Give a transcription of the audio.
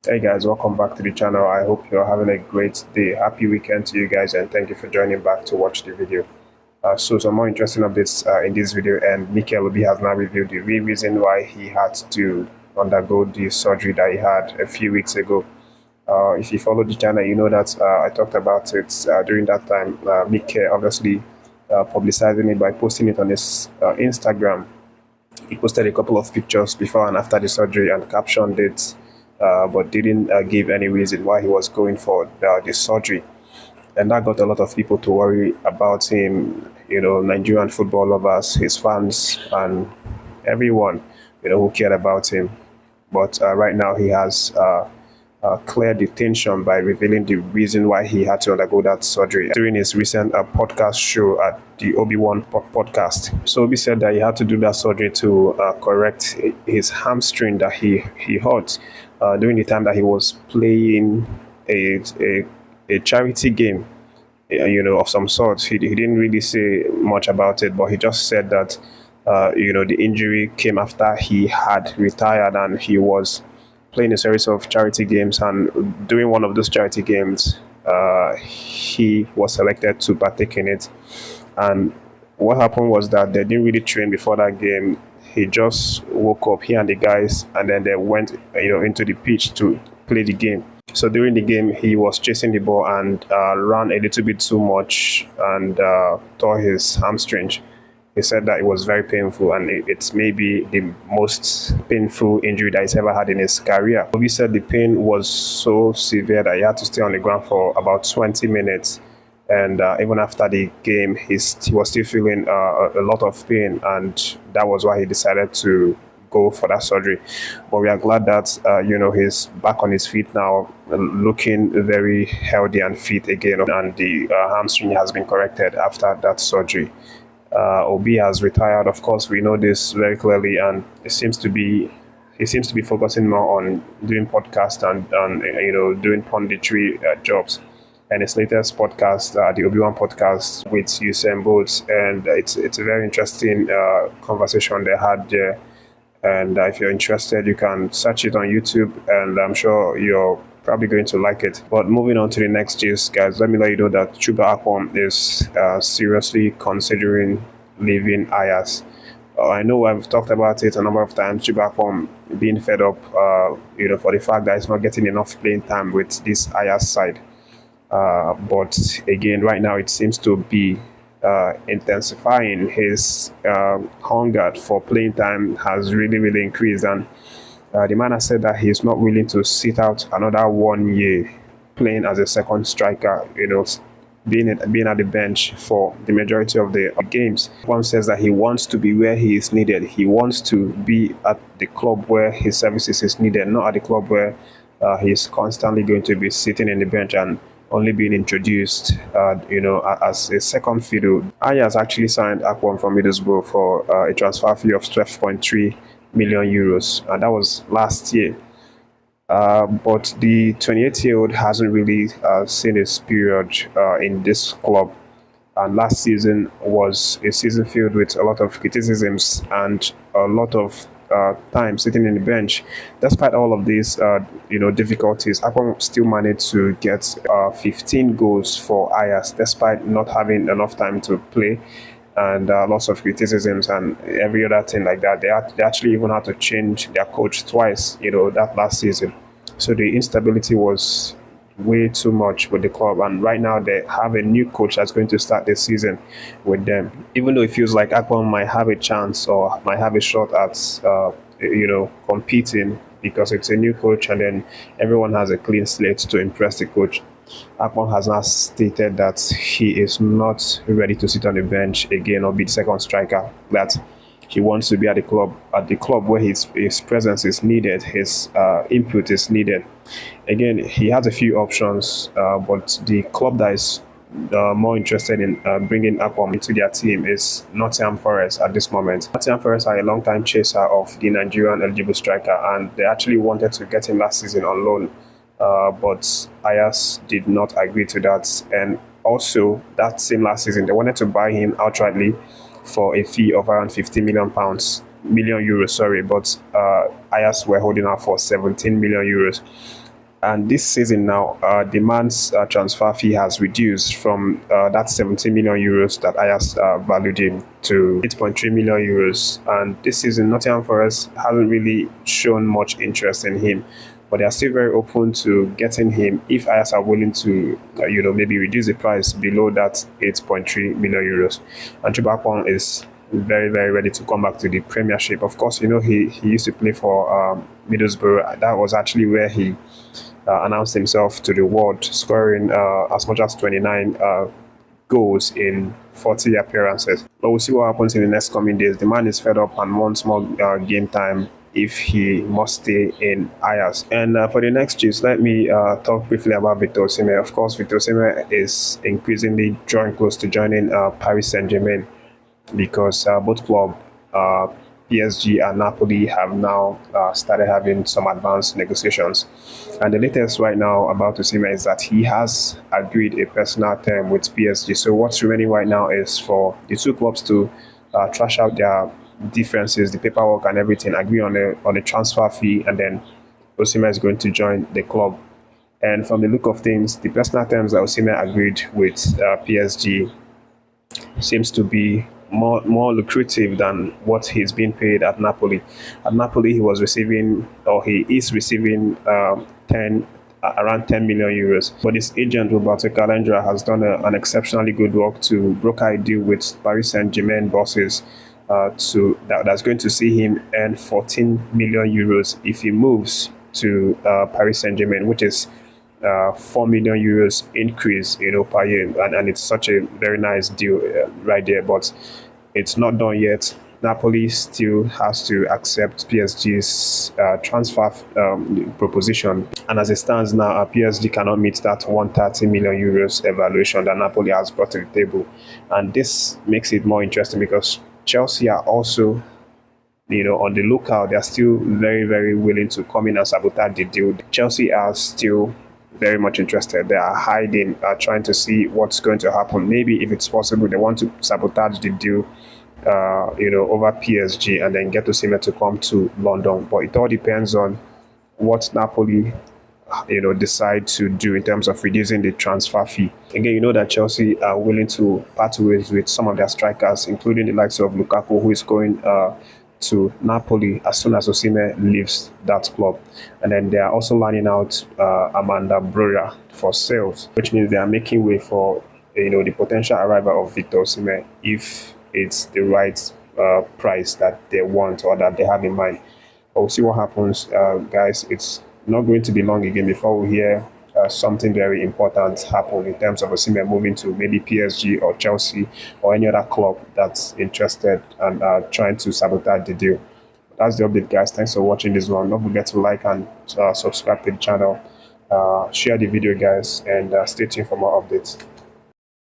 Hey guys, welcome back to the channel. I hope you're having a great day. Happy weekend to you guys, and thank you for joining back to watch the video. So some more interesting updates in this video, and Mikel Obi has now revealed the real reason why he had to undergo the surgery that he had a few weeks ago. If you follow the channel, you know that I talked about it during that time. Mikel obviously publicizing it by posting it on his Instagram. He posted a couple of pictures before and after the surgery and captioned it, but didn't give any reason why he was going for the surgery. And that got a lot of people to worry about him, Nigerian football lovers, his fans, and everyone, who cared about him. But right now he has cleared the tension by revealing the reason why he had to undergo that surgery during his recent podcast show at the Obi podcast. So Obi said that he had to do that surgery to correct his hamstring that he hurt during the time that he was playing a charity game, of some sort. He didn't really say much about it, but he just said that, the injury came after he had retired and he was playing a series of charity games. And during one of those charity games, he was selected to partake in it. And what happened was that they didn't really train before that game. He just woke up, he and the guys, and then they went, into the pitch to play the game. So during the game, he was chasing the ball and ran a little bit too much and tore his hamstring. He said that it was very painful, and it's maybe the most painful injury that he's ever had in his career. Obi said the pain was so severe that he had to stay on the ground for about 20 minutes. And even after the game, he was still feeling a lot of pain, and that was why he decided to go for that surgery. But we are glad that he's back on his feet now, looking very healthy and fit again, and the hamstring has been corrected after that surgery. Obi has retired. Of course, we know this very clearly, and he seems to be focusing more on doing podcasts and doing punditry jobs. And his latest podcast, the Obi-Wan podcast with Usain Bolt, and it's a very interesting conversation they had there. And if you're interested, you can search it on YouTube, and I'm sure you're probably going to like it. But moving on to the next gist, guys, let me let you know that Akpom is seriously considering leaving Ajax. I know I've talked about it a number of times, Akpom being fed up, for the fact that he's not getting enough playing time with this Ajax side. But again, right now it seems to be intensifying. His hunger for playing time has really increased, and the man has said that he's not willing to sit out another 1 year playing as a second striker, being at the bench for the majority of the games. One says that he wants to be where he is needed. He wants to be at the club where his services is needed, not at the club where he's constantly going to be sitting in the bench and only being introduced, as a second fiddle. Ajax actually signed Akpom from Middlesbrough for a transfer fee of 12.3 million euros, and that was last year. But the 28-year-old hasn't really seen his period in this club. And last season was a season filled with a lot of criticisms and a lot of time sitting in the bench. Despite all of these, difficulties, Akpom still managed to get 15 goals for Ajax, despite not having enough time to play and lots of criticisms and every other thing like that. They actually even had to change their coach twice, that last season. So the instability was way too much with the club, and right now they have a new coach that's going to start this season with them. Even though it feels like Akpom might have a chance or might have a shot at competing, because it's a new coach and then everyone has a clean slate to impress the coach. Akpom has now stated that he is not ready to sit on the bench again or be the second striker, that he wants to be at the club where his presence is needed, his input is needed. Again, he has a few options, but the club that is more interested in bringing Akpom into their team is Nottingham Forest at this moment. Nottingham Forest are a long-time chaser of the Nigerian eligible striker, and they actually wanted to get him last season on loan, but Ajax did not agree to that. And also, that same last season, they wanted to buy him outrightly for a fee of around £50 million, but Ajax were holding out for 17 million euros. And this season now, the man's transfer fee has reduced from that 70 million euros that Ajax valued him to 8.3 million euros. And this season, Nottingham Forest hasn't really shown much interest in him, but they are still very open to getting him if Ajax are willing to, maybe reduce the price below that 8.3 million euros. And Akpom is very, very ready to come back to the Premiership. Of course, he used to play for Middlesbrough. That was actually where he announced himself to the world, scoring as much as 29 goals in 40 appearances. But we'll see what happens in the next coming days. The man is fed up and wants more game time if he must stay in Ajax. And for the next gist, let me talk briefly about Victor Osimhen. Of course, Victor Osimhen is increasingly drawing close to joining Paris Saint-Germain because both clubs, PSG and Napoli, have now started having some advanced negotiations. And the latest right now about Osimhen is that he has agreed a personal term with PSG. So what's remaining right now is for the two clubs to trash out their differences, the paperwork and everything, agree on a transfer fee, and then Osimhen is going to join the club. And from the look of things, the personal terms that Osimhen agreed with PSG seems to be more lucrative than what he's being paid at Napoli. At Napoli, he was receiving, or he is receiving, around 10 million euros. But his agent Roberto Calendra has done an exceptionally good work to broker a deal with Paris Saint-Germain bosses that's going to see him earn 14 million euros if he moves to Paris Saint-Germain, which is 4 million euros increase, per year, and it's such a very nice deal right there. But it's not done yet. Napoli still has to accept PSG's transfer proposition, and as it stands now, PSG cannot meet that 130 million euros evaluation that Napoli has brought to the table, and this makes it more interesting because Chelsea are also, on the lookout. They're still very, very willing to come in and sabotage the deal. Chelsea are still very much interested. They are hiding, trying to see what's going to happen. Maybe if it's possible, they want to sabotage the deal, over PSG and then get Osimhen to come to London. But it all depends on what Napoli, decide to do in terms of reducing the transfer fee. Again, you know that Chelsea are willing to part ways with some of their strikers, including the likes of Lukaku, who is going to Napoli as soon as Osimhen leaves that club. And then they are also lining out Amanda Brera for sales, which means they are making way for the potential arrival of Victor Osimhen if it's the right price that they want or that they have in mind. But we'll see what happens, guys. It's not going to be long again before we hear something very important happen in terms of Osimhen moving to maybe PSG or Chelsea or any other club that's interested and trying to sabotage the deal. That's the update, guys. Thanks for watching this one. Don't forget to like and subscribe to the channel. Share the video, guys, and stay tuned for more updates.